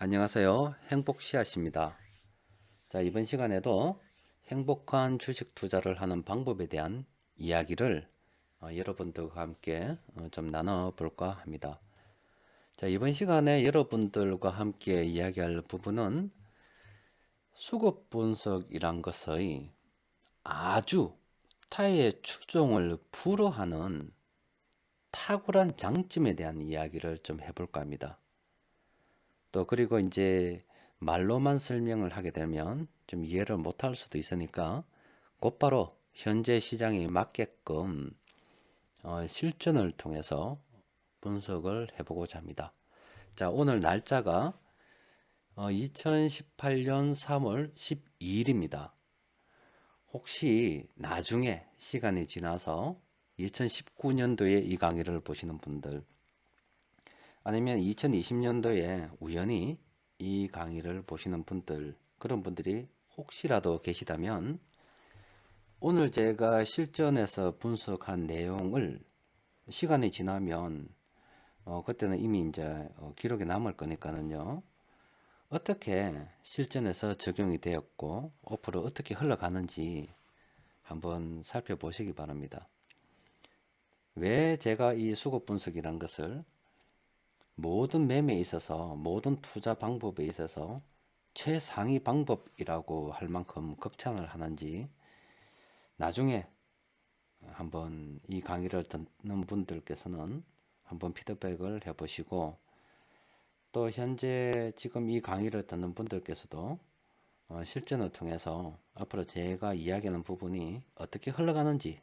안녕하세요. 행복씨앗입니다. 자, 이번 시간에도 행복한 주식 투자를 하는 방법에 대한 이야기를 여러분들과 함께 좀 나눠볼까 합니다. 자, 이번 시간에 여러분들과 함께 이야기할 부분은 수급 분석이란 것의 아주 타의 추종을 불허하는 탁월한 장점에 대한 이야기를 좀 해볼까 합니다. 또 그리고 이제 말로만 설명을 하게 되면 좀 이해를 못할 수도 있으니까 곧바로 현재 시장에 맞게끔 실전을 통해서 분석을 해보고자 합니다. 자, 오늘 날짜가 2018년 3월 12일입니다. 혹시 나중에 시간이 지나서 2019년도에 이 강의를 보시는 분들, 아니면 2020년도에 우연히 이 강의를 보시는 분들, 그런 분들이 혹시라도 계시다면 오늘 제가 실전에서 분석한 내용을 시간이 지나면 그때는 이미 이제 기록에 남을 거니까는요. 어떻게 실전에서 적용이 되었고 앞으로 어떻게 흘러가는지 한번 살펴보시기 바랍니다. 왜 제가 이 수급 분석이란 것을 모든 매매에 있어서 모든 투자 방법에 있어서 최상위 방법이라고 할 만큼 극찬을 하는지 나중에 한번 이 강의를 듣는 분들께서는 한번 피드백을 해보시고 또 현재 지금 이 강의를 듣는 분들께서도 실전을 통해서 앞으로 제가 이야기하는 부분이 어떻게 흘러가는지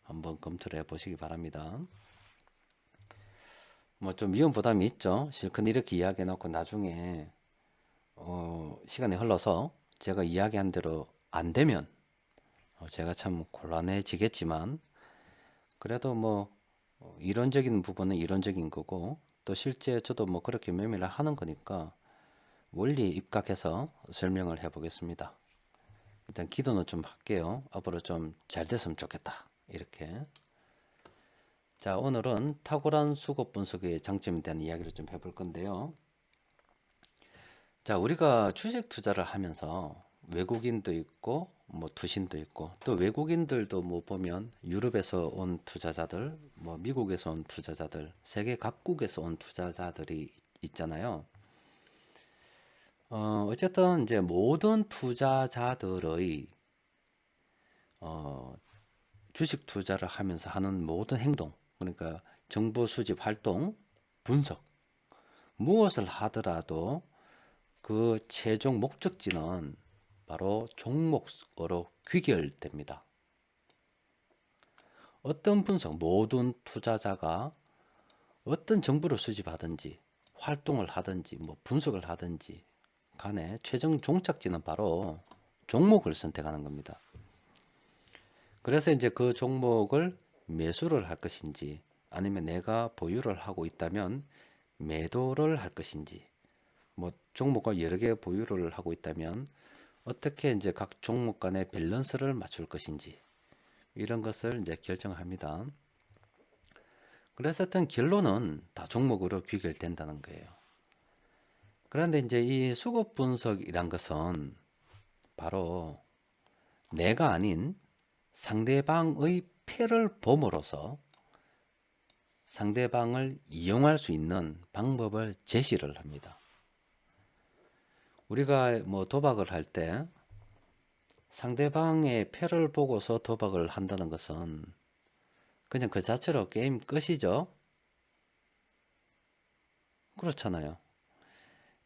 한번 검토를 해보시기 바랍니다. 뭐 좀 위험 부담이 있죠. 실컷 이렇게 이야기해 놓고 나중에 시간이 흘러서 제가 이야기한 대로 안 되면 제가 참 곤란해지겠지만 그래도 뭐 이론적인 부분은 이론적인 거고 또 실제 저도 뭐 그렇게 매매를 하는 거니까 원리에 입각해서 설명을 해 보겠습니다. 일단 기도는 좀 할게요. 앞으로 좀 잘 됐으면 좋겠다. 이렇게. 자, 오늘은 탁월한 수급 분석의 장점에 대한 이야기를 좀 해볼 건데요. 자, 우리가 주식 투자를 하면서 외국인도 있고 뭐 투신도 있고 또 외국인들도 뭐 보면 유럽에서 온 투자자들, 뭐 미국에서 온 투자자들, 세계 각국에서 온 투자자들이 있잖아요. 어쨌든 이제 모든 투자자들의 어, 주식 투자를 하면서 하는 모든 행동, 그러니까 정보 수집 활동, 분석, 무엇을 하더라도 그 최종 목적지는 바로 종목으로 귀결됩니다. 어떤 분석, 모든 투자자가 어떤 정보를 수집하든지 활동을 하든지 뭐 분석을 하든지 간에 최종 종착지는 바로 종목을 선택하는 겁니다. 그래서 이제 그 종목을 매수를 할 것인지 아니면 내가 보유를 하고 있다면 매도를 할 것인지 뭐 종목을 여러 개 보유를 하고 있다면 어떻게 이제 각 종목 간의 밸런스를 맞출 것인지 이런 것을 이제 결정합니다. 그래서 어떤 결론은 다 종목으로 귀결된다는 거예요. 그런데 이제 이 수급 분석이란 것은 바로 내가 아닌 상대방의 패를 봄으로써 상대방을 이용할 수 있는 방법을 제시를 합니다. 우리가 뭐 도박을 할 때 상대방의 패를 보고서 도박을 한다는 것은 그냥 그 자체로 게임 끝이죠. 그렇잖아요.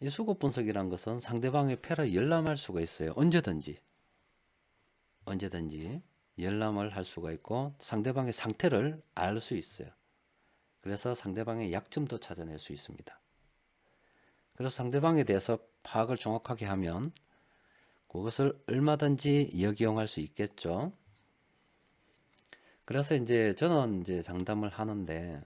이 수급 분석이란 것은 상대방의 패를 열람할 수가 있어요. 언제든지 열람을 할 수가 있고 상대방의 상태를 알 수 있어요. 그래서 상대방의 약점도 찾아낼 수 있습니다. 그래서 상대방에 대해서 파악을 정확하게 하면 그것을 얼마든지 역이용할 수 있겠죠. 그래서 이제 저는 이제 장담을 하는데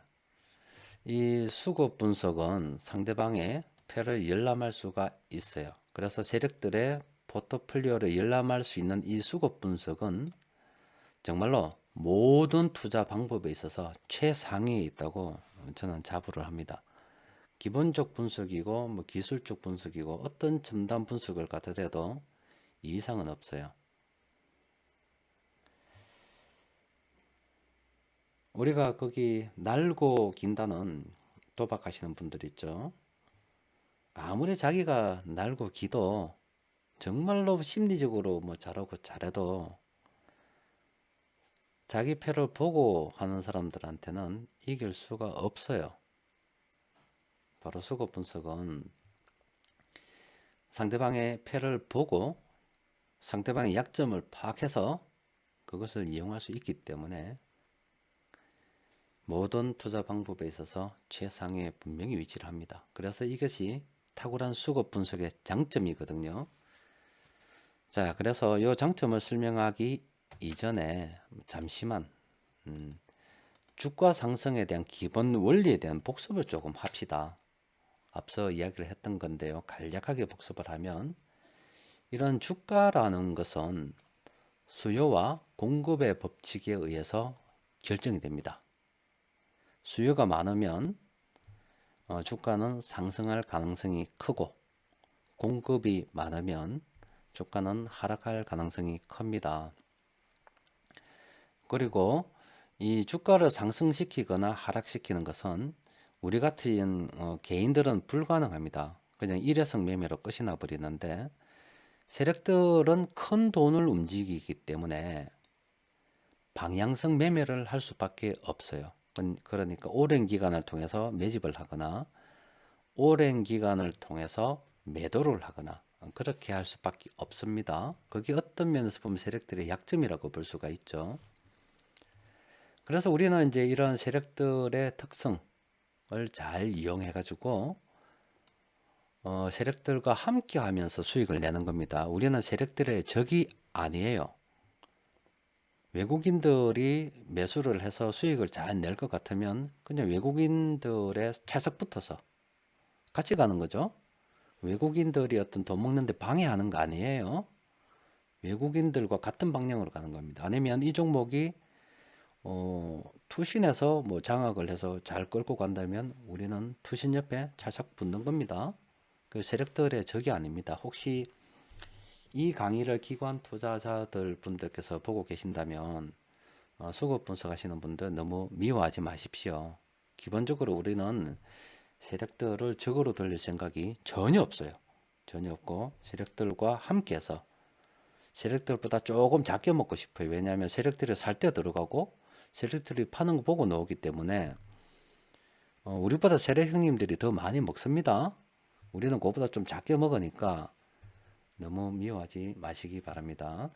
이 수급 분석은 상대방의 패를 열람할 수가 있어요. 그래서 세력들의 포트폴리오를 열람할 수 있는 이 수급 분석은 정말로 모든 투자 방법에 있어서 최상위에 있다고 저는 자부를 합니다. 기본적 분석이고 뭐 기술적 분석이고 어떤 첨단 분석을 갖다 대도 이 이상은 없어요. 우리가 거기 날고 긴다는 도박하시는 분들 있죠. 아무리 자기가 날고 기도 정말로 심리적으로 뭐 잘하고 잘해도 자기 패를 보고 하는 사람들한테는 이길 수가 없어요. 바로 수급 분석은 상대방의 패를 보고 상대방의 약점을 파악해서 그것을 이용할 수 있기 때문에 모든 투자 방법에 있어서 최상위에 분명히 위치를 합니다. 그래서 이것이 탁월한 수급 분석의 장점이거든요. 자, 그래서 이 장점을 설명하기 이전에 잠시만 주가 상승에 대한 기본 원리에 대한 복습을 조금 합시다. 앞서 이야기를 했던 건데요. 간략하게 복습을 하면 이런 주가라는 것은 수요와 공급의 법칙에 의해서 결정이 됩니다. 수요가 많으면 주가는 상승할 가능성이 크고 공급이 많으면 주가는 하락할 가능성이 큽니다. 그리고 이 주가를 상승시키거나 하락시키는 것은 우리 같은 개인들은 불가능합니다. 그냥 일회성 매매로 끝이 나버리는데 세력들은 큰 돈을 움직이기 때문에 방향성 매매를 할 수밖에 없어요. 그러니까 오랜 기간을 통해서 매집을 하거나 오랜 기간을 통해서 매도를 하거나 그렇게 할 수밖에 없습니다. 그게 어떤 면에서 보면 세력들의 약점이라고 볼 수가 있죠. 그래서 우리는 이제 이런 세력들의 특성을 잘 이용해 가지고 세력들과 함께 하면서 수익을 내는 겁니다. 우리는 세력들의 적이 아니에요. 외국인들이 매수를 해서 수익을 잘 낼 것 같으면 그냥 외국인들의 차석 붙어서 같이 가는 거죠. 외국인들이 어떤 돈 먹는데 방해하는 거 아니에요. 외국인들과 같은 방향으로 가는 겁니다. 아니면 이 종목이 투신해서 뭐 장악을 해서 잘 끌고 간다면 우리는 투신 옆에 차석 붙는 겁니다. 그 세력들의 적이 아닙니다. 혹시 이 강의를 기관 투자자들 분들께서 보고 계신다면 수급 분석하시는 분들 너무 미워하지 마십시오. 기본적으로 우리는 세력들을 적으로 돌릴 생각이 전혀 없어요. 전혀 없고 세력들과 함께해서 세력들보다 조금 작게 먹고 싶어요. 왜냐하면 세력들이 살 때 들어가고 세력들이 파는 거 보고 나오기 때문에 우리보다 세력 형님들이 더 많이 먹습니다. 우리는 그거보다 좀 작게 먹으니까 너무 미워하지 마시기 바랍니다.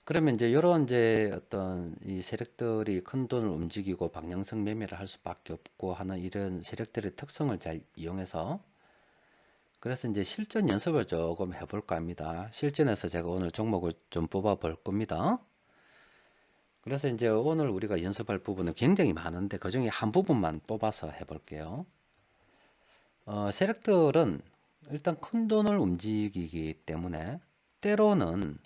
그러면 이제 이런 이제 어떤 이 세력들이 큰 돈을 움직이고 방향성 매매를 할 수밖에 없고 하는 이런 세력들의 특성을 잘 이용해서 그래서 이제 실전 연습을 조금 해볼까 합니다. 실전에서 제가 오늘 종목을 좀 뽑아 볼 겁니다. 그래서 이제 오늘 우리가 연습할 부분은 굉장히 많은데 그 중에 한 부분만 뽑아서 해볼게요. 세력들은 일단 큰 돈을 움직이기 때문에 때로는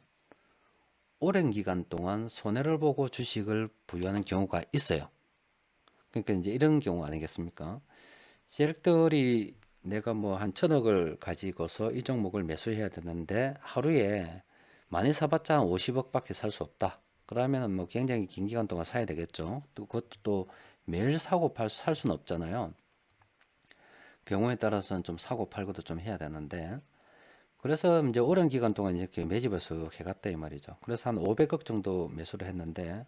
오랜 기간 동안 손해를 보고 주식을 보유하는 경우가 있어요. 그러니까 이제 이런 경우 아니겠습니까? 세력들이 내가 뭐 한 1,000억을 가지고서 이 종목을 매수해야 되는데 하루에 많이 사봤자 50억밖에 살 수 없다. 그러면은 뭐 굉장히 긴 기간 동안 사야 되겠죠. 또 그것도 또 매일 사고 살 수는 없잖아요. 경우에 따라서는 좀 사고 팔고도 좀 해야 되는데 그래서 이제 오랜 기간 동안 이렇게 매집을 쭉 해갔다 이 말이죠. 그래서 한 500억 정도 매수를 했는데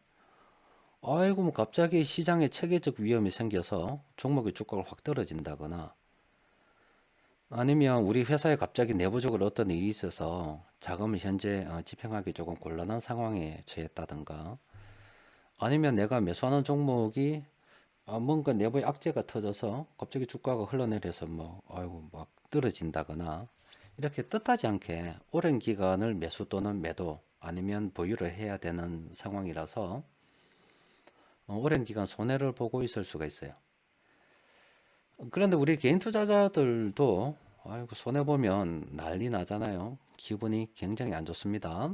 아이고 뭐 갑자기 시장에 체계적 위험이 생겨서 종목의 주가가 확 떨어진다거나 아니면 우리 회사에 갑자기 내부적으로 어떤 일이 있어서 자금을 현재 집행하기 조금 곤란한 상황에 처했다든가 아니면 내가 매수하는 종목이 뭔가 내부의 악재가 터져서 갑자기 주가가 흘러내려서 뭐 아이고 막 떨어진다거나 이렇게 뜻하지 않게 오랜 기간을 매수 또는 매도 아니면 보유를 해야 되는 상황이라서 오랜 기간 손해를 보고 있을 수가 있어요. 그런데 우리 개인 투자자들도 아이고 손해 보면 난리 나잖아요. 기분이 굉장히 안 좋습니다.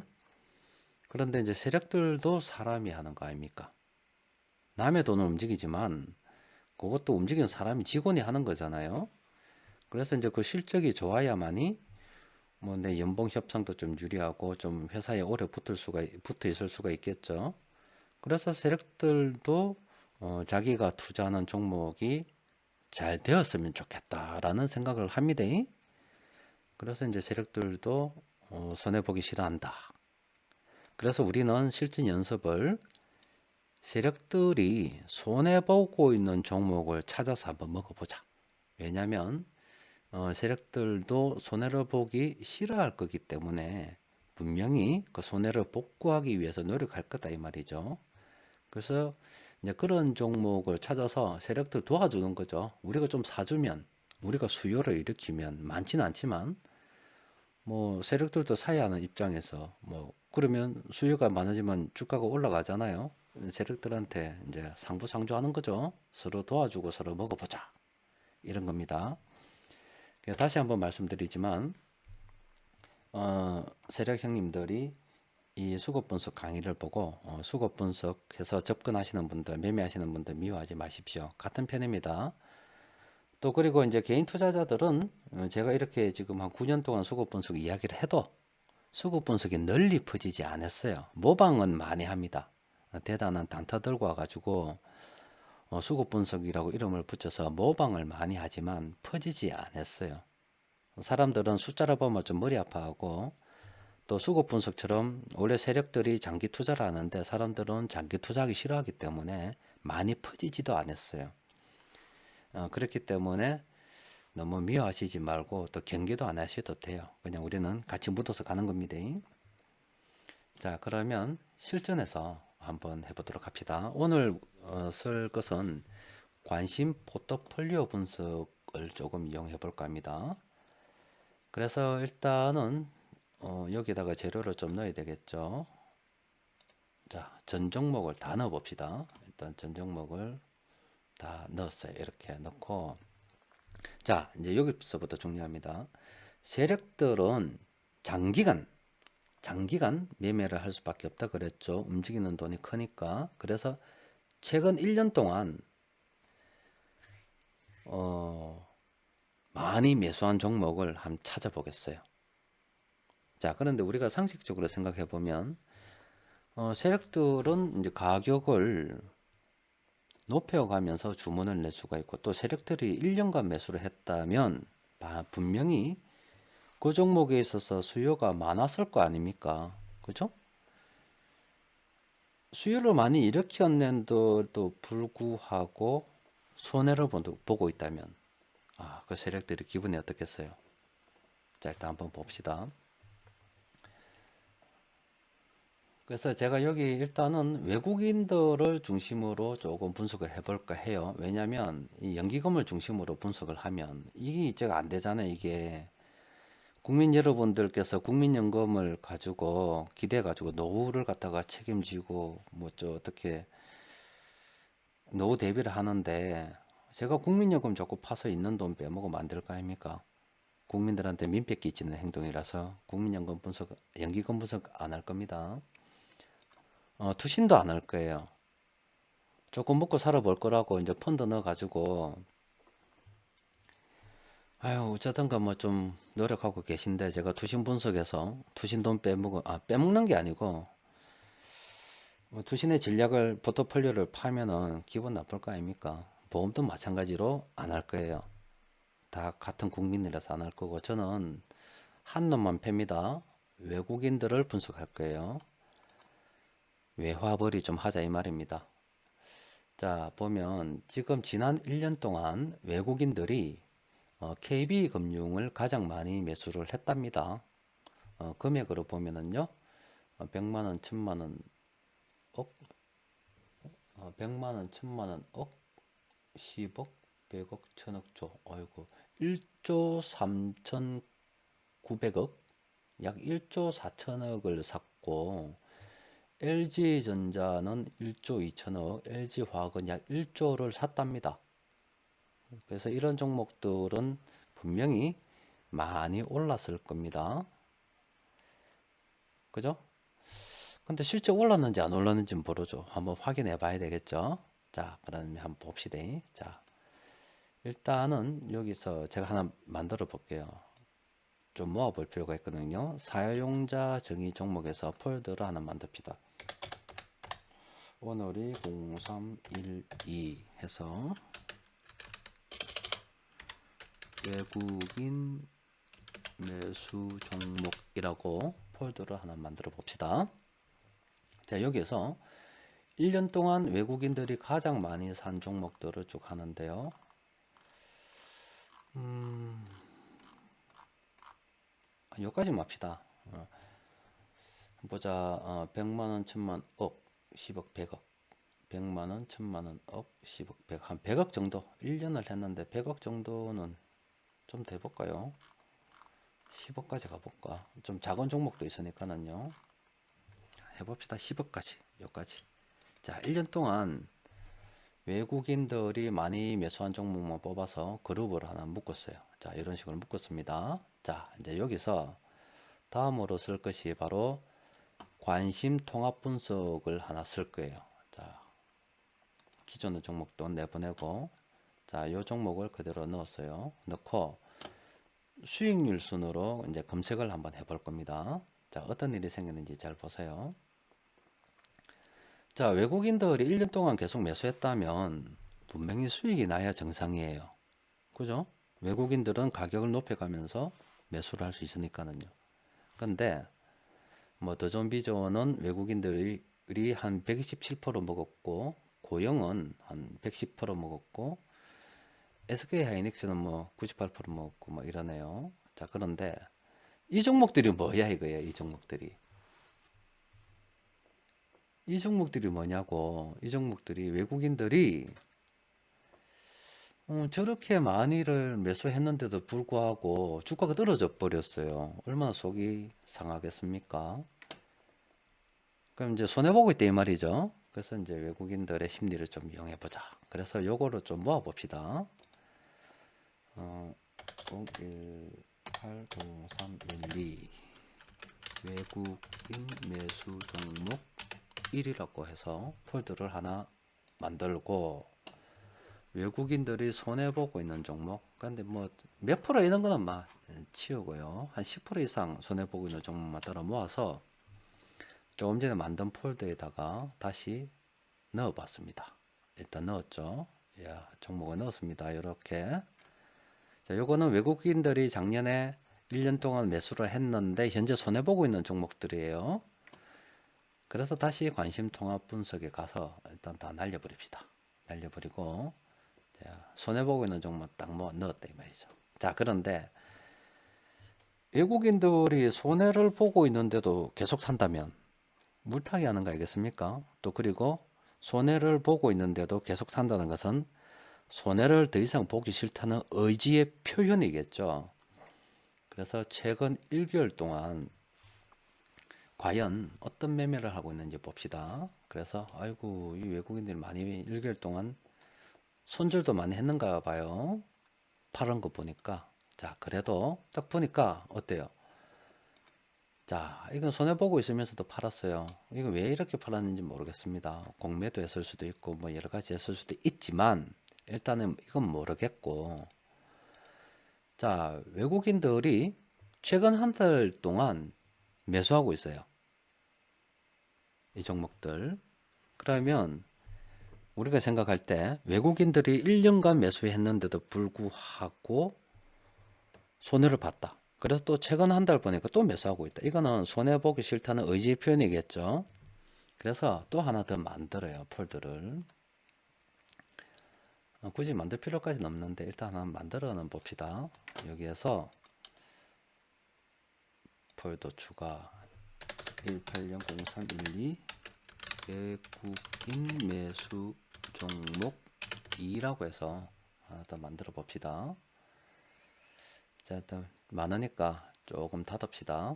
그런데 이제 세력들도 사람이 하는 거 아닙니까? 남의 돈을 움직이지만 그것도 움직이는 사람이 직원이 하는 거잖아요. 그래서 이제 그 실적이 좋아야만이 뭐 내 연봉 협상도 좀 유리하고 좀 회사에 오래 붙어 있을 수가 있겠죠. 그래서 세력들도 자기가 투자하는 종목이 잘 되었으면 좋겠다라는 생각을 합니다. 그래서 이제 세력들도 손해 보기 싫어한다. 그래서 우리는 실전 연습을 세력들이 손해 보고 있는 종목을 찾아서 한번 먹어보자. 왜냐하면 세력들도 손해를 보기 싫어할 거기 때문에 분명히 그 손해를 복구하기 위해서 노력할 거다 이 말이죠. 그래서 이제 그런 종목을 찾아서 세력들 도와주는 거죠. 우리가 좀 사주면, 우리가 수요를 일으키면 많지는 않지만 뭐 세력들도 사야 하는 입장에서 뭐 그러면 수요가 많아지면 주가가 올라가잖아요. 세력들한테 이제 상부상조하는 거죠. 서로 도와주고 서로 먹어보자 이런 겁니다. 다시 한번 말씀드리지만 세력 형님들이 이 수급 분석 강의를 보고 수급 분석해서 접근하시는 분들, 매매하시는 분들 미워하지 마십시오. 같은 편입니다. 또 그리고 이제 개인 투자자들은 제가 이렇게 지금 한 9년 동안 수급 분석 이야기를 해도 수급 분석이 널리 퍼지지 않았어요. 모방은 많이 합니다. 대단한 단타 들고 와가지고 수급 분석이라고 이름을 붙여서 모방을 많이 하지만 퍼지지 않았어요. 사람들은 숫자를 보면 좀 머리 아파하고 또 수급 분석처럼 원래 세력들이 장기 투자를 하는데 사람들은 장기 투자하기 싫어하기 때문에 많이 퍼지지도 않았어요. 그렇기 때문에 너무 미워하시지 말고 또 경계도 안 하셔도 돼요. 그냥 우리는 같이 묻어서 가는 겁니다. 자, 그러면 실전에서 한번 해보도록 합시다. 오늘 쓸 것은 관심 포트폴리오 분석을 조금 이용해 볼까 합니다. 그래서 일단은 여기다가 재료를 좀 넣어야 되겠죠. 자, 전 종목을 다 넣어 봅시다. 일단 전 종목을 다 넣었어요. 이렇게 넣고 자, 이제 여기서부터 중요합니다. 세력들은 장기간 매매를 할 수밖에 없다 그랬죠. 움직이는 돈이 크니까. 그래서 최근 1년 동안 많이 매수한 종목을 한번 찾아보겠어요. 자, 그런데 우리가 상식적으로 생각해 보면 세력들은 이제 가격을 높여가면서 주문을 낼 수가 있고 또 세력들이 1년간 매수를 했다면 분명히 그 종목에 있어서 수요가 많았을 거 아닙니까? 그죠? 수요를 많이 일으켰는데도 불구하고 손해를 보고 있다면 그 세력들이 기분이 어떻겠어요? 자, 일단 한번 봅시다. 그래서 제가 여기 일단은 외국인들을 중심으로 조금 분석을 해볼까 해요. 왜냐하면 이 연기금을 중심으로 분석을 하면 이게 제가 안 되잖아요. 이게 국민 여러분들께서 국민연금을 가지고 기대 가지고 노후를 갖다가 책임지고 뭐 어떻게 노후 대비를 하는데 제가 국민연금 자꾸 파서 있는 돈 빼먹으면 안 될 거 아닙니까? 국민들한테 민폐 끼치는 행동이라서 국민연금 분석, 연기금 분석 안 할 겁니다. 투신도 안 할 거예요. 조금 먹고 살아볼 거라고 이제 펀드 넣어가지고 아유 어쩌던가 뭐 좀 노력하고 계신데 제가 투신 분석해서 투신 돈 빼먹는 게 아니고 투신의 전략을 포트폴리오를 파면은 기분 나쁠 거 아닙니까? 보험도 마찬가지로 안 할 거예요. 다 같은 국민이라서 안 할 거고 저는 한 놈만 팹니다. 외국인들을 분석할 거예요. 외화벌이 좀 하자 이 말입니다. 자, 보면 지금 지난 1년 동안 외국인들이 KB금융을 가장 많이 매수를 했답니다. 금액으로 보면은요, 100만원, 1000만원, 억, 100만원, 1000만원, 억, 10억, 100억, 1000억, 조, 아이고, 1조 3,900억, 약 1조 4천억을 샀고, LG전자는 1조 2천억, LG화학은 약 1조를 샀답니다. 그래서 이런 종목들은 분명히 많이 올랐을 겁니다. 그죠? 근데 실제 올랐는지 안 올랐는지 모르죠. 한번 확인해 봐야 되겠죠. 자, 그러면 한번 봅시다. 자, 일단은 여기서 제가 하나 만들어 볼게요. 좀 모아 볼 필요가 있거든요. 사용자 정의 종목에서 폴더를 하나 만듭시다. 오늘이 0312 해서 외국인 매수 종목이라고 폴더를 하나 만들어 봅시다. 자, 여기에서 1년 동안 외국인들이 가장 많이 산 종목들을 쭉 하는데요. 여기까지만 합시다. 보자. 100만원, 1000만, 억, 10억, 100억. 100만원, 1000만원, 억, 10억, 100억. 한 100억 정도. 1년을 했는데 100억 정도는 좀 돼볼까요? 10억까지 가볼까? 좀 작은 종목도 있으니까는요. 해봅시다. 10억까지. 여기까지. 자, 1년 동안 외국인들이 많이 매수한 종목만 뽑아서 그룹을 하나 묶었어요. 자, 이런 식으로 묶었습니다. 자, 이제 여기서 다음으로 쓸 것이 바로 관심 통합 분석을 하나 쓸 거예요. 자, 기존의 종목도 내보내고, 자, 이 종목을 그대로 넣었어요. 넣고 수익률 순으로 이제 검색을 한번 해볼 겁니다. 자, 어떤 일이 생겼는지 잘 보세요. 자, 외국인들이 1년 동안 계속 매수했다면 분명히 수익이 나야 정상이에요. 그죠? 외국인들은 가격을 높여가면서 매수를 할 수 있으니까는요. 근데 뭐 더존 비존은 외국인들이 한 127% 먹었고, 고영은 한 110% 먹었고, SK 하이닉스는 뭐 98% 먹었고 뭐 이러네요. 자, 그런데 이 종목들이 뭐야 이거예요. 이 종목들이 뭐냐고. 이 종목들이 외국인들이 저렇게 많이를 매수했는데도 불구하고 주가가 떨어져 버렸어요. 얼마나 속이 상하겠습니까? 그럼 이제 손해보고 있다 이 말이죠. 그래서 이제 외국인들의 심리를 좀 이용해 보자. 그래서 요거를 좀 모아 봅시다. 01803112 외국인 매수 종목 1이라고 해서 폴더를 하나 만들고, 외국인들이 손해보고 있는 종목, 근데 뭐 몇 프로 이런 거는 막 치우고요. 한 10% 이상 손해보고 있는 종목만 따라 모아서 조금 전에 만든 폴더에다가 다시 넣어봤습니다. 일단 넣었죠. 야, 종목을 넣었습니다. 이렇게. 자, 요거는 외국인들이 작년에 1년 동안 매수를 했는데 현재 손해보고 있는 종목들이에요. 그래서 다시 관심 통합 분석에 가서 일단 다 날려버립시다. 날려버리고, 손해보고 있는 종목 딱 넣었다 이 말이죠. 자, 그런데 외국인들이 손해를 보고 있는데도 계속 산다면 물타기 하는 거 알겠습니까? 또 그리고 손해를 보고 있는데도 계속 산다는 것은 손해를 더 이상 보기 싫다는 의지의 표현이겠죠. 그래서 최근 1개월 동안 과연 어떤 매매를 하고 있는지 봅시다. 그래서 아이고, 이 외국인들이 많이 1개월 동안 손절도 많이 했는가 봐요. 파란 거 보니까. 자, 그래도 딱 보니까 어때요? 자, 이건 손해보고 있으면서도 팔았어요. 이거 왜 이렇게 팔았는지 모르겠습니다. 공매도 했을 수도 있고 뭐 여러 가지 했을 수도 있지만 일단은 이건 모르겠고, 자, 외국인들이 최근 한 달 동안 매수하고 있어요. 이 종목들. 그러면 우리가 생각할 때 외국인들이 1년간 매수했는데도 불구하고 손해를 봤다. 그래서 또 최근 한 달 보니까 또 매수하고 있다. 이거는 손해보기 싫다는 의지의 표현이겠죠. 그래서 또 하나 더 만들어요. 폴더를. 굳이 만들 필요까지는 없는데 일단 하나 만들어는 봅시다. 여기에서 폴더 추가 180032 외국인 매수 종목 2라고 해서 하나 더 만들어 봅시다. 자, 일단 많으니까 조금 닫읍시다.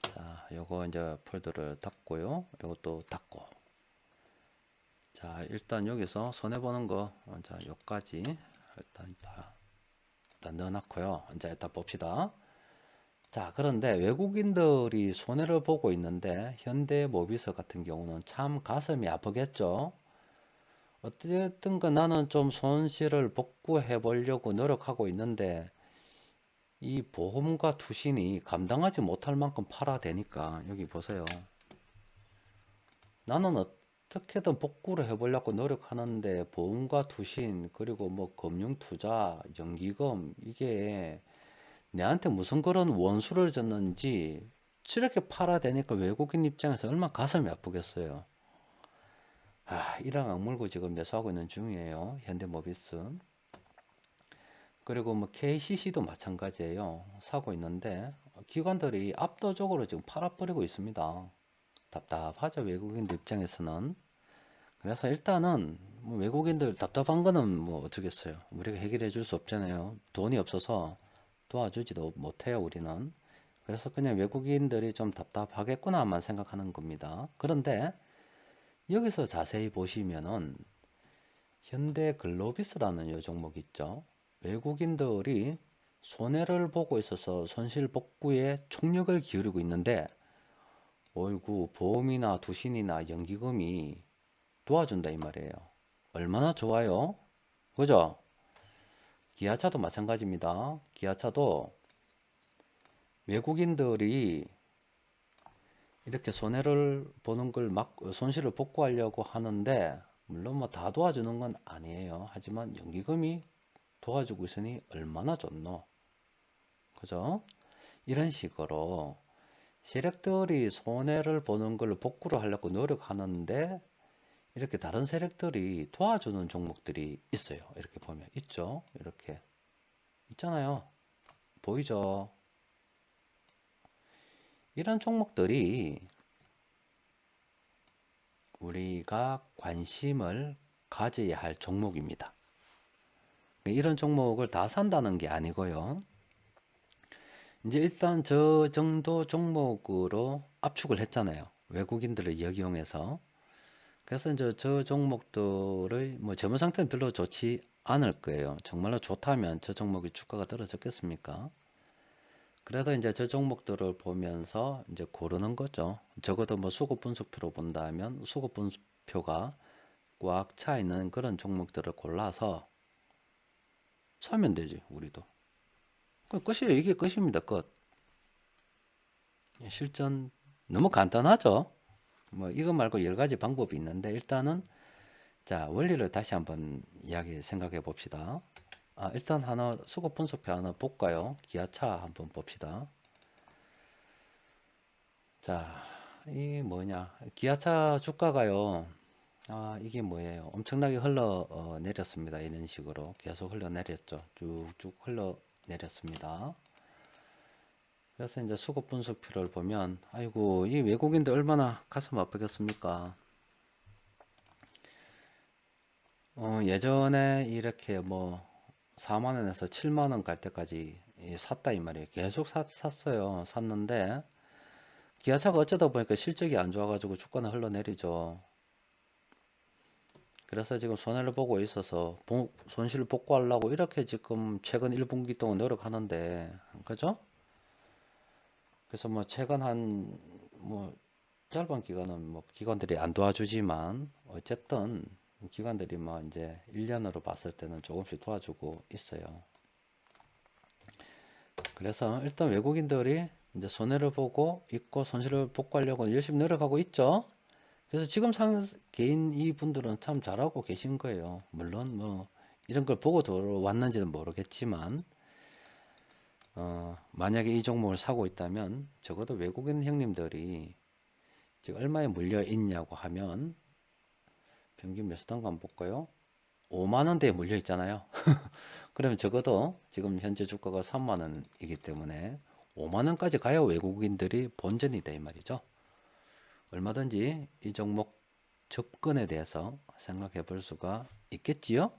자, 요거 이제 폴더를 닫고요. 요것도 닫고. 자, 일단 여기서 손해보는 거, 자, 요까지 일단 넣어놨고요. 이제 일단 봅시다. 자, 그런데 외국인들이 손해를 보고 있는데 현대모비스 같은 경우는 참 가슴이 아프겠죠. 어쨌든 나는 좀 손실을 복구해 보려고 노력하고 있는데 이 보험과 투신이 감당하지 못할 만큼 팔아대니까 여기 보세요. 나는 어떻게든 복구를 해보려고 노력하는데 보험과 투신 그리고 뭐 금융투자, 연기금 이게 내한테 무슨 그런 원수를 줬는지 이렇게 팔아대니까 외국인 입장에서 얼마나 가슴이 아프겠어요. 이런 악물고 지금 매수하고 있는 중이에요. 현대모비스. 그리고 뭐 KCC도 마찬가지예요. 사고 있는데 기관들이 압도적으로 지금 팔아버리고 있습니다. 답답하죠. 외국인들 입장에서는. 그래서 일단은 뭐 외국인들 답답한 거는 뭐 어쩌겠어요. 우리가 해결해 줄 수 없잖아요. 돈이 없어서 도와주지도 못해요, 우리는. 그래서 그냥 외국인들이 좀 답답하겠구나만 생각하는 겁니다. 그런데 여기서 자세히 보시면은 현대글로비스라는 요 종목 있죠. 외국인들이 손해를 보고 있어서 손실 복구에 총력을 기울이고 있는데 어이구 보험이나 두신이나 연기금이 도와준다 이 말이에요. 얼마나 좋아요? 그죠? 기아차도 마찬가지입니다. 기아차도 외국인들이 이렇게 손해를 보는 걸 막 손실을 복구하려고 하는데 물론 뭐 다 도와주는 건 아니에요. 하지만 연기금이 도와주고 있으니 얼마나 좋노. 그죠? 이런 식으로 세력들이 손해를 보는 걸 복구를 하려고 노력하는데 이렇게 다른 세력들이 도와주는 종목들이 있어요. 이렇게 보면 있죠. 이렇게 있잖아요. 보이죠? 이런 종목들이 우리가 관심을 가져야 할 종목입니다. 이런 종목을 다 산다는 게 아니고요. 이제 일단 저 정도 종목으로 압축을 했잖아요. 외국인들을 역이용해서. 그래서 이제 저 종목들의 뭐 재무 상태는 별로 좋지 않을 거예요. 정말로 좋다면 저 종목의 주가가 떨어졌겠습니까? 그래도 이제 저 종목들을 보면서 이제 고르는 거죠. 적어도 뭐 수급 분석표로 본다면 수급 분석표가 꽉 차 있는 그런 종목들을 골라서 사면 되지, 우리도. 끝이에요. 이게 끝입니다. 끝. 실전 너무 간단하죠? 뭐 이거 말고 여러 가지 방법이 있는데 일단은 자, 원리를 다시 한번 이야기 생각해 봅시다. 일단 하나 수급 분석표 하나 볼까요? 기아차 한번 봅시다. 자, 이 뭐냐? 기아차 주가가요. 이게 뭐예요? 엄청나게 흘러 내렸습니다. 이런 식으로 계속 흘러 내렸죠. 쭉쭉 흘러 내렸습니다. 그래서 이제 수급 분석표를 보면 아이고 이 외국인들 얼마나 가슴 아프겠습니까? 예전에 이렇게 뭐 4만 원에서 7만 원 갈 때까지 샀다 이 말이에요. 계속 샀어요. 샀는데 기아차가 어쩌다 보니까 실적이 안 좋아가지고 주가는 흘러내리죠. 그래서 지금 손해를 보고 있어서 손실을 복구하려고 이렇게 지금 최근 1분기 동안 노력하는데 그죠? 그래서 뭐 최근 한 뭐 짧은 기간은 뭐 기관들이 안 도와주지만 어쨌든 기관들이 뭐 이제 1년으로 봤을 때는 조금씩 도와주고 있어요. 그래서 일단 외국인들이 이제 손해를 보고 있고 손실을 복구하려고 열심히 노력하고 있죠. 그래서 지금 개인 이분들은 참 잘하고 계신 거예요. 물론 뭐 이런 걸 보고 들어왔는지는 모르겠지만 만약에 이 종목을 사고 있다면 적어도 외국인 형님들이 지금 얼마에 물려 있냐고 하면 평균 몇 수단가 한번 볼까요? 5만 원대에 물려 있잖아요. 그러면 적어도 지금 현재 주가가 3만 원이기 때문에 5만 원까지 가야 외국인들이 본전이 돼 이 말이죠. 얼마든지 이 종목 접근에 대해서 생각해 볼 수가 있겠지요?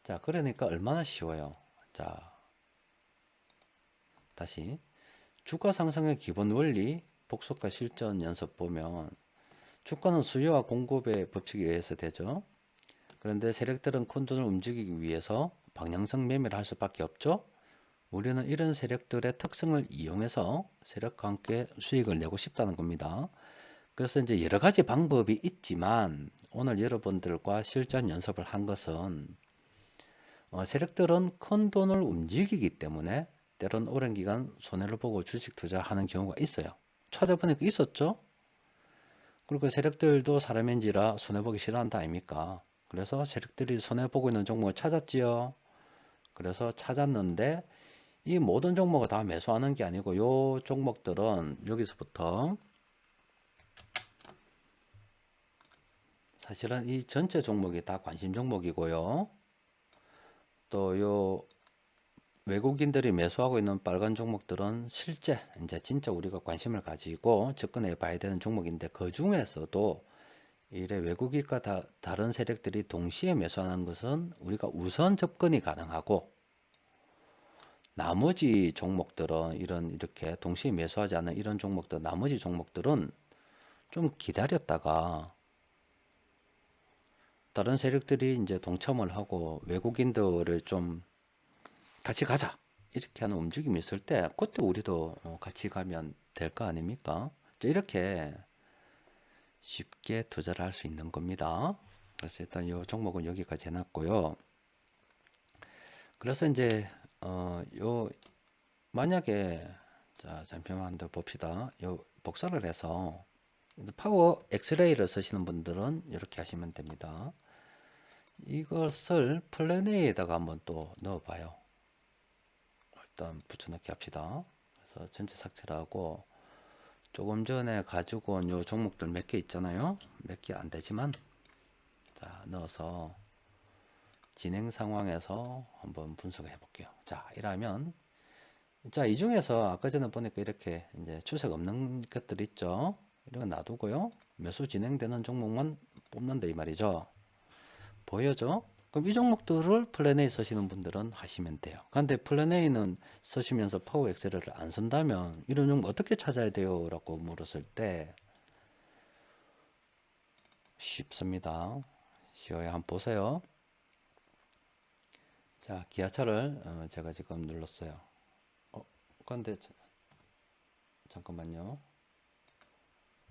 자, 그러니까 얼마나 쉬워요. 자, 다시 주가 상승의 기본 원리 복속과 실전 연습 보면 주가는 수요와 공급의 법칙에 의해서 되죠. 그런데 세력들은 큰 돈을 움직이기 위해서 방향성 매매를 할 수밖에 없죠. 우리는 이런 세력들의 특성을 이용해서 세력과 함께 수익을 내고 싶다는 겁니다. 그래서 이제 여러 가지 방법이 있지만 오늘 여러분들과 실전 연습을 한 것은 세력들은 큰 돈을 움직이기 때문에 때론 오랜 기간 손해를 보고 주식 투자하는 경우가 있어요. 찾아보니까 있었죠. 그리고 세력들도 사람인지라 손해보기 싫어한다 아닙니까? 그래서 세력들이 손해보고 있는 종목을 찾았지요. 그래서 찾았는데 이 모든 종목을 다 매수하는 게 아니고 요 종목들은 여기서부터 사실은 이 전체 종목이 다 관심 종목이고요. 또 요 외국인들이 매수하고 있는 빨간 종목들은 실제 이제 진짜 우리가 관심을 가지고 접근해 봐야 되는 종목인데 그 중에서도 이래 외국인과 다른 세력들이 동시에 매수하는 것은 우리가 우선 접근이 가능하고 나머지 종목들은 이렇게 동시에 매수하지 않는 이런 종목들 나머지 종목들은 좀 기다렸다가 다른 세력들이 이제 동참을 하고 외국인들을 좀 같이 가자 이렇게 하는 움직임이 있을 때 그때 우리도 같이 가면 될 거 아닙니까? 이렇게 쉽게 투자를 할 수 있는 겁니다. 그래서 일단 이 종목은 여기까지 해놨고요. 그래서 이제 요 만약에 자 잠시만 더 봅시다. 요 복사를 해서 파워 엑스레이를 쓰시는 분들은 이렇게 하시면 됩니다. 이것을 플랜 A에다가 한번 또 넣어봐요. 일단 붙여넣기 합시다. 그래서 전체 삭제를 하고 조금 전에 가지고 온 요 종목들 몇 개 있잖아요. 몇 개 안 되지만 자 넣어서 진행 상황에서 한번 분석해 볼게요. 자 이러면 자 이 중에서 아까 전에 보니까 이렇게 이제 추색 없는 것들 있죠. 이런 거 놔두고요. 매수 진행되는 종목만 뽑는다 이 말이죠. 보여죠? 그럼 이 종목들을 플랜 A 쓰시는 분들은 하시면 돼요. 그런데 플랜 A는 쓰시면서 파워 엑셀을 안 쓴다면 이런 종목 어떻게 찾아야 돼요? 라고 물었을 때 쉽습니다. 쉬워요. 한번 보세요. 자, 기아차를 제가 지금 눌렀어요. 그런데 잠깐만요.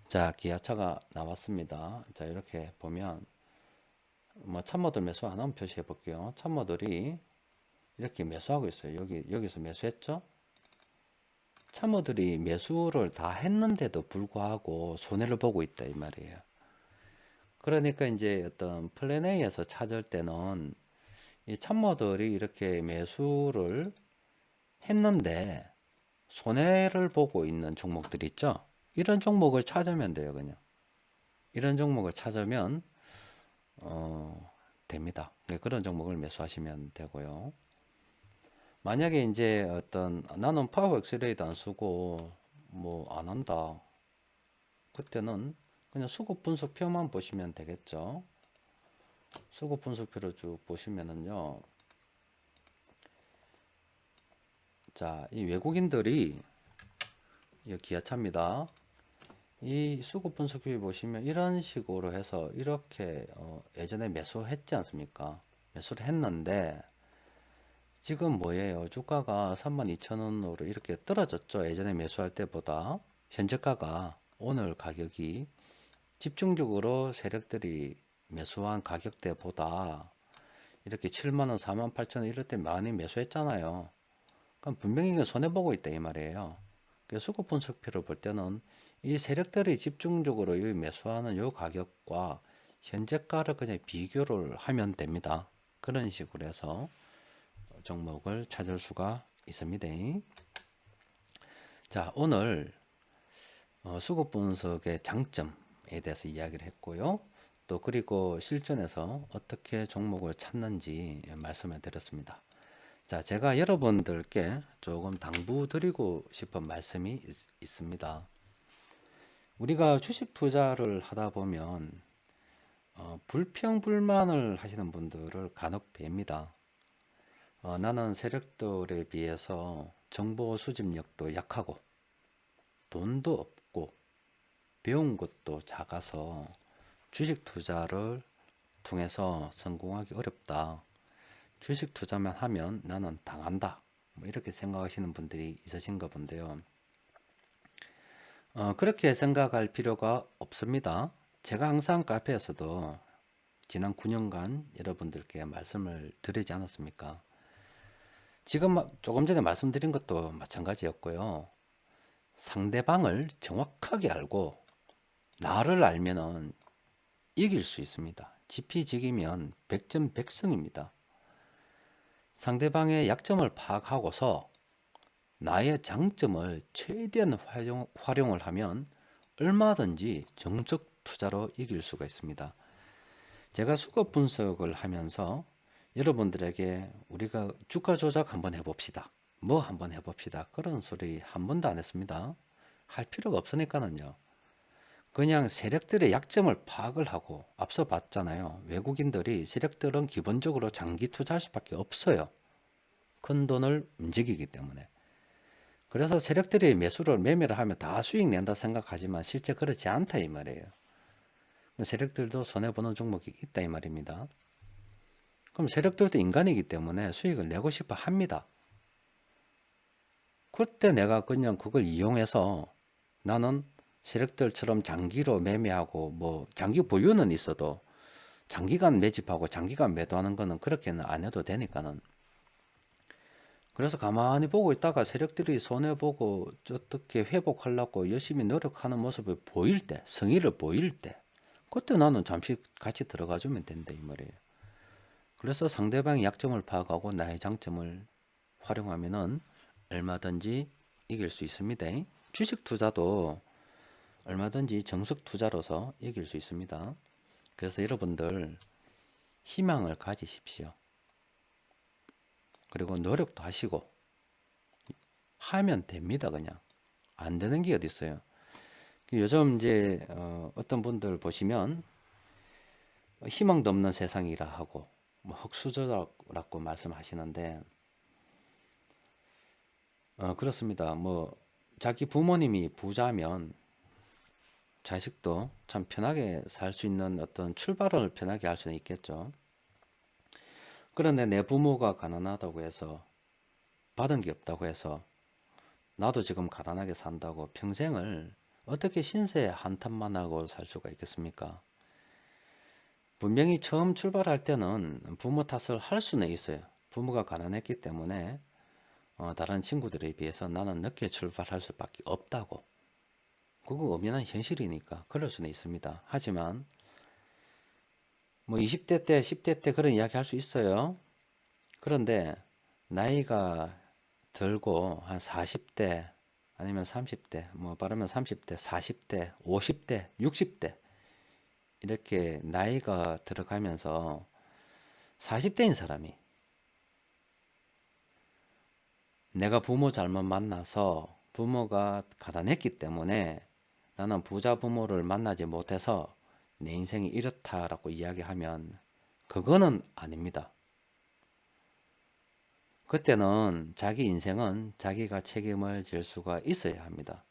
자, 기아차가 나왔습니다. 자, 이렇게 보면 뭐 참모들 매수 안 하면 표시해 볼게요. 참모들이 이렇게 매수하고 있어요. 여기서 매수했죠? 참모들이 매수를 다 했는데도 불구하고 손해를 보고 있다 이 말이에요. 그러니까 이제 어떤 플랜 A에서 찾을 때는 이 참모들이 이렇게 매수를 했는데 손해를 보고 있는 종목들 있죠. 이런 종목을 찾으면 돼요. 그냥 이런 종목을 찾으면 됩니다. 그런 종목을 매수하시면 되고요. 만약에 이제 어떤 나는 파워 엑셀레이도 안 쓰고 뭐 안 한다. 그때는 그냥 수급 분석표만 보시면 되겠죠. 수급 분석표를 쭉 보시면은요. 자, 이 외국인들이 이 기아차입니다. 이 수급 분석표 보시면 이런 식으로 해서 이렇게 예전에 매수했지 않습니까? 매수를 했는데 지금 뭐예요? 주가가 32,000원으로 이렇게 떨어졌죠. 예전에 매수할 때보다 현재가가 오늘 가격이 집중적으로 세력들이 매수한 가격대보다 이렇게 7만원, 48,000원 이럴 때 많이 매수했잖아요. 그럼 분명히 이건 손해보고 있다 이 말이에요. 그래서 수급 분석표를 볼 때는 이 세력들이 집중적으로 이 매수하는 이 가격과 현재가를 그냥 비교를 하면 됩니다. 그런 식으로 해서 종목을 찾을 수가 있습니다. 자, 오늘 수급 분석의 장점에 대해서 이야기를 했고요. 또 그리고 실전에서 어떻게 종목을 찾는지 말씀을 드렸습니다. 자, 제가 여러분들께 조금 당부드리고 싶은 말씀이 있습니다. 우리가 주식 투자를 하다 보면 불평불만을 하시는 분들을 간혹 뵙니다. 나는 세력들에 비해서 정보 수집력도 약하고 돈도 없고 배운 것도 작아서 주식 투자를 통해서 성공하기 어렵다. 주식 투자만 하면 나는 당한다. 뭐 이렇게 생각하시는 분들이 있으신가 본데요. 그렇게 생각할 필요가 없습니다. 제가 항상 카페에서도 지난 9년간 여러분들께 말씀을 드리지 않았습니까? 지금 조금 전에 말씀드린 것도 마찬가지였고요. 상대방을 정확하게 알고 나를 알면은 이길 수 있습니다. 지피지기면 백전백승입니다. 상대방의 약점을 파악하고서 나의 장점을 최대한 활용을 하면 얼마든지 정적 투자로 이길 수가 있습니다. 제가 수급 분석을 하면서 여러분들에게 우리가 주가 조작 한번 해봅시다. 뭐 한번 해봅시다. 그런 소리 한 번도 안 했습니다. 할 필요가 없으니까는요. 그냥 세력들의 약점을 파악을 하고 앞서 봤잖아요. 외국인들이 세력들은 기본적으로 장기 투자할 수밖에 없어요. 큰 돈을 움직이기 때문에. 그래서 세력들이 매매를 하면 다 수익 낸다 생각하지만 실제 그렇지 않다 이 말이에요. 세력들도 손해보는 종목이 있다 이 말입니다. 그럼 세력들도 인간이기 때문에 수익을 내고 싶어 합니다. 그때 내가 그냥 그걸 이용해서 나는 세력들처럼 장기로 매매하고 뭐 장기 보유는 있어도 장기간 매집하고 장기간 매도하는 거는 그렇게는 안 해도 되니까는. 그래서 가만히 보고 있다가 세력들이 손해보고 어떻게 회복하려고 열심히 노력하는 모습을 보일 때, 성의를 보일 때, 그때 나는 잠시 같이 들어가 주면 된다 이 말이에요. 그래서 상대방의 약점을 파악하고 나의 장점을 활용하면은 얼마든지 이길 수 있습니다. 주식 투자도 얼마든지 정석 투자로서 이길 수 있습니다. 그래서 여러분들 희망을 가지십시오. 그리고 노력도 하시고 하면 됩니다. 그냥 안 되는 게 어디 있어요. 요즘 이제 어떤 분들 보시면 희망도 없는 세상이라 하고 뭐 흙수저라고 말씀하시는데 그렇습니다. 뭐 자기 부모님이 부자면 자식도 참 편하게 살 수 있는 어떤 출발을 편하게 할 수는 있겠죠. 그런데 내 부모가 가난하다고 해서 받은 게 없다고 해서 나도 지금 가난하게 산다고 평생을 어떻게 신세 한탄만 하고 살 수가 있겠습니까? 분명히 처음 출발할 때는 부모 탓을 할 수는 있어요. 부모가 가난했기 때문에 다른 친구들에 비해서 나는 늦게 출발할 수밖에 없다고. 그거 엄연한 현실이니까 그럴 수는 있습니다. 하지만 뭐 20대 때, 10대 때 그런 이야기 할 수 있어요. 그런데 나이가 들고 한 40대 아니면 30대, 뭐 빠르면 30대, 40대, 50대, 60대 이렇게 나이가 들어가면서 40대인 사람이 내가 부모 잘못 만나서 부모가 가난했기 때문에 나는 부자 부모를 만나지 못해서 내 인생이 이렇다라고 이야기하면 그거는 아닙니다. 그때는 자기 인생은 자기가 책임을 질 수가 있어야 합니다.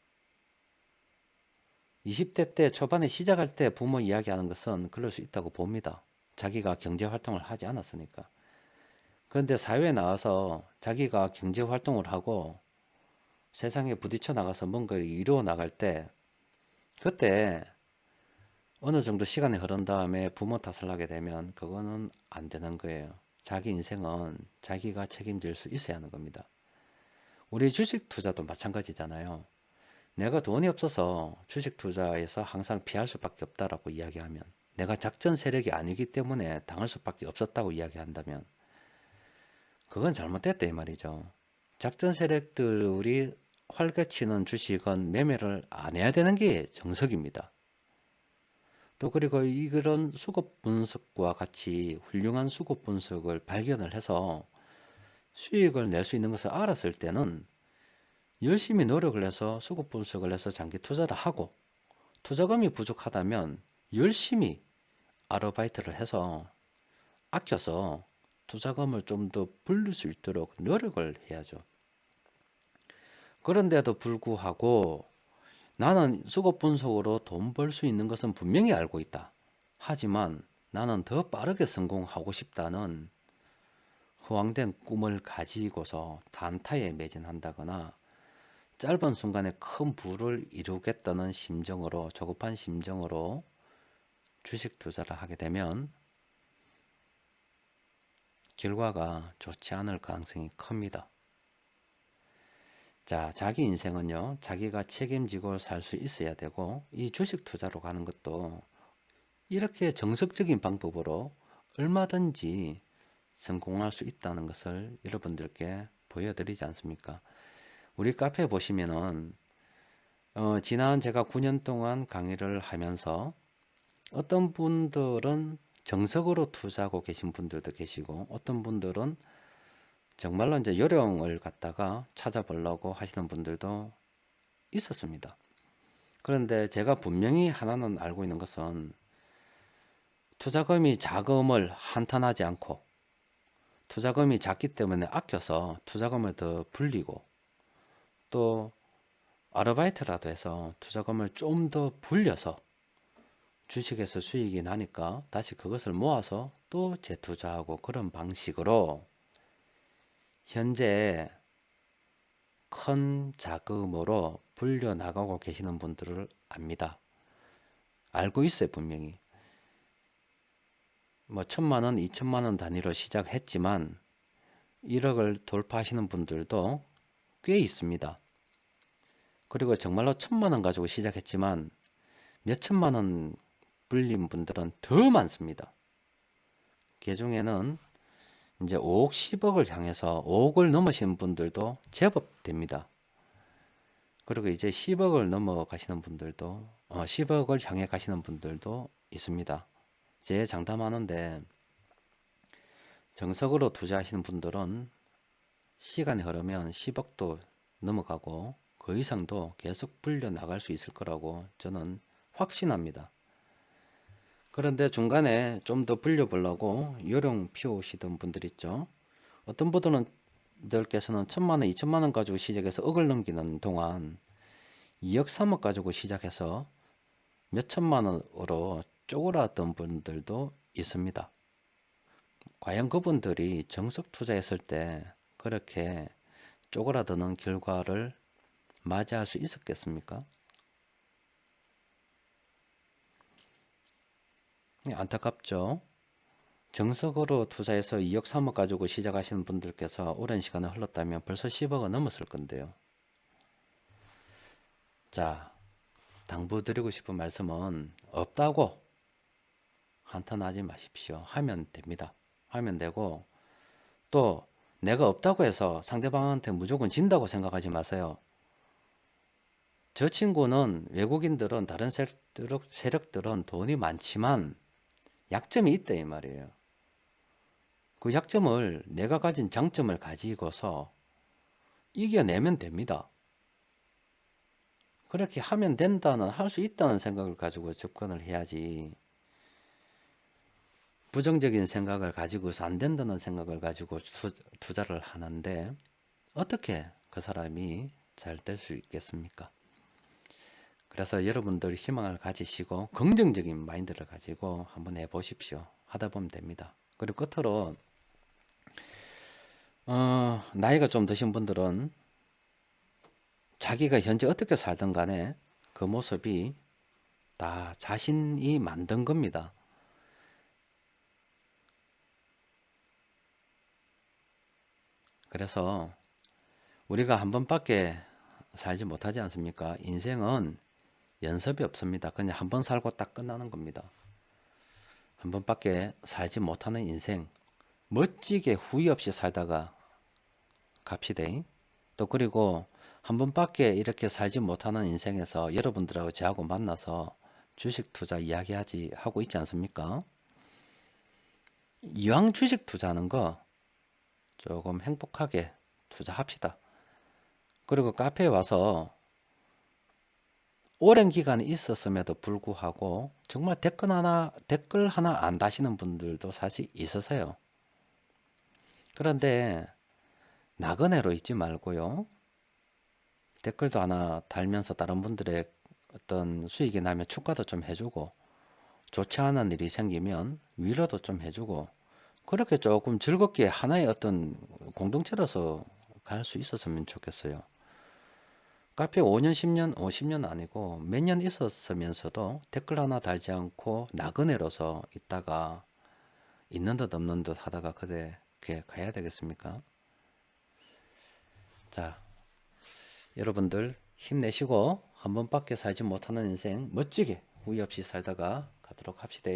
20대 때 초반에 시작할 때 부모 이야기하는 것은 그럴 수 있다고 봅니다. 자기가 경제 활동을 하지 않았으니까. 그런데 사회에 나와서 자기가 경제 활동을 하고 세상에 부딪혀 나가서 뭔가를 이루어 나갈 때 그때 어느 정도 시간이 흐른 다음에 부모 탓을 하게 되면 그거는 안 되는 거예요. 자기 인생은 자기가 책임질 수 있어야 하는 겁니다. 우리 주식 투자도 마찬가지잖아요. 내가 돈이 없어서 주식 투자에서 항상 피할 수밖에 없다라고 이야기하면 내가 작전 세력이 아니기 때문에 당할 수밖에 없었다고 이야기한다면 그건 잘못됐다 이 말이죠. 작전 세력들이 활개치는 주식은 매매를 안 해야 되는 게 정석입니다. 또 그리고 이런 수급 분석과 같이 훌륭한 수급 분석을 발견을 해서 수익을 낼 수 있는 것을 알았을 때는 열심히 노력을 해서 수급 분석을 해서 장기 투자를 하고 투자금이 부족하다면 열심히 아르바이트를 해서 아껴서 투자금을 좀 더 불릴 수 있도록 노력을 해야죠. 그런데도 불구하고 나는 수급 분석으로 돈 벌 수 있는 것은 분명히 알고 있다. 하지만 나는 더 빠르게 성공하고 싶다는 허황된 꿈을 가지고서 단타에 매진한다거나 짧은 순간에 큰 부를 이루겠다는 심정으로, 조급한 심정으로 주식 투자를 하게 되면 결과가 좋지 않을 가능성이 큽니다. 자, 자기 인생은요, 자기가 책임지고 살 수 있어야 되고, 이 주식 투자로 가는 것도 이렇게 정석적인 방법으로 얼마든지 성공할 수 있다는 것을 여러분들께 보여드리지 않습니까? 우리 카페 보시면은 지난 제가 9년 동안 강의를 하면서 어떤 분들은 정석으로 투자하고 계신 분들도 계시고, 어떤 분들은 정말로 이제 요령을 갖다가 찾아보려고 하시는 분들도 있었습니다. 그런데 제가 분명히 하나는 알고 있는 것은 투자금이 자금을 한탄하지 않고, 투자금이 작기 때문에 아껴서 투자금을 더 불리고, 또 아르바이트라도 해서 투자금을 좀 더 불려서 주식에서 수익이 나니까 다시 그것을 모아서 또 재투자하고, 그런 방식으로 현재 큰 자금으로 불려 나가고 계시는 분들을 압니다. 알고 있어요, 분명히. 뭐 1,000만 원, 2,000만 원 단위로 시작했지만 1억을 돌파하시는 분들도 꽤 있습니다. 그리고 정말로 1,000만 원 가지고 시작했지만 몇 천만 원 불린 분들은 더 많습니다. 그 중에는 이제 5억, 10억을 향해서 5억을 넘으시는 분들도 제법 됩니다. 그리고 이제 10억을 넘어가시는 분들도 10억을 향해 가시는 분들도 있습니다. 제 장담하는데 정석으로 투자하시는 분들은 시간이 흐르면 10억도 넘어가고 그 이상도 계속 불려 나갈 수 있을 거라고 저는 확신합니다. 그런데 중간에 좀 더 불려보려고 요령 피우시던 분들 있죠. 어떤 분들께서는 1,000만 원, 2,000만 원 가지고 시작해서 억을 넘기는 동안 2억, 3억 가지고 시작해서 몇 천만 원으로 쪼그라든 분들도 있습니다. 과연 그분들이 정석 투자했을 때 그렇게 쪼그라드는 결과를 맞이할 수 있었겠습니까? 안타깝죠. 정석으로 투자해서 2억, 3억 가지고 시작하시는 분들께서 오랜 시간을 흘렀다면 벌써 10억은 넘었을 건데요. 자, 당부드리고 싶은 말씀은 없다고 한탄하지 마십시오. 하면 됩니다. 하면 되고, 또 내가 없다고 해서 상대방한테 무조건 진다고 생각하지 마세요. 저 친구는, 외국인들은, 다른 세력들은 돈이 많지만 약점이 있다 이 말이에요. 그 약점을, 내가 가진 장점을 가지고서 이겨내면 됩니다. 그렇게 하면 된다는, 할 수 있다는 생각을 가지고 접근을 해야지, 부정적인 생각을 가지고서 안 된다는 생각을 가지고 투자를 하는데 어떻게 그 사람이 잘 될 수 있겠습니까? 그래서 여러분들 희망을 가지시고 긍정적인 마인드를 가지고 한번 해보십시오. 하다 보면 됩니다. 그리고 끝으로 나이가 좀 드신 분들은 자기가 현재 어떻게 살든 간에 그 모습이 다 자신이 만든 겁니다. 그래서 우리가 한 번밖에 살지 못하지 않습니까? 인생은 연습이 없습니다. 그냥 한 번 살고 딱 끝나는 겁니다. 한 번밖에 살지 못하는 인생, 멋지게 후회 없이 살다가 갑시다. 또 그리고 한 번밖에 이렇게 살지 못하는 인생에서 여러분들하고 저하고 만나서 주식 투자 하고 있지 않습니까? 이왕 주식 투자하는 거 조금 행복하게 투자합시다. 그리고 카페에 와서 오랜 기간이 있었음에도 불구하고 정말 댓글 하나 안 다시는 분들도 사실 있으세요. 그런데 나그네로 있지 말고요. 댓글도 하나 달면서 다른 분들의 어떤 수익이 나면 축하도 좀 해주고, 좋지 않은 일이 생기면 위로도 좀 해주고, 그렇게 조금 즐겁게 하나의 어떤 공동체로서 갈 수 있었으면 좋겠어요. 카페 5년, 10년, 10년 아니고 몇 년 있었으면서도 댓글 하나 달지 않고 나그네로서 있다가 있는 듯 없는 듯 하다가 그렇게 가야 되겠습니까? 자, 여러분들 힘내시고 한 번밖에 살지 못하는 인생 멋지게 후회 없이 살다가 가도록 합시다.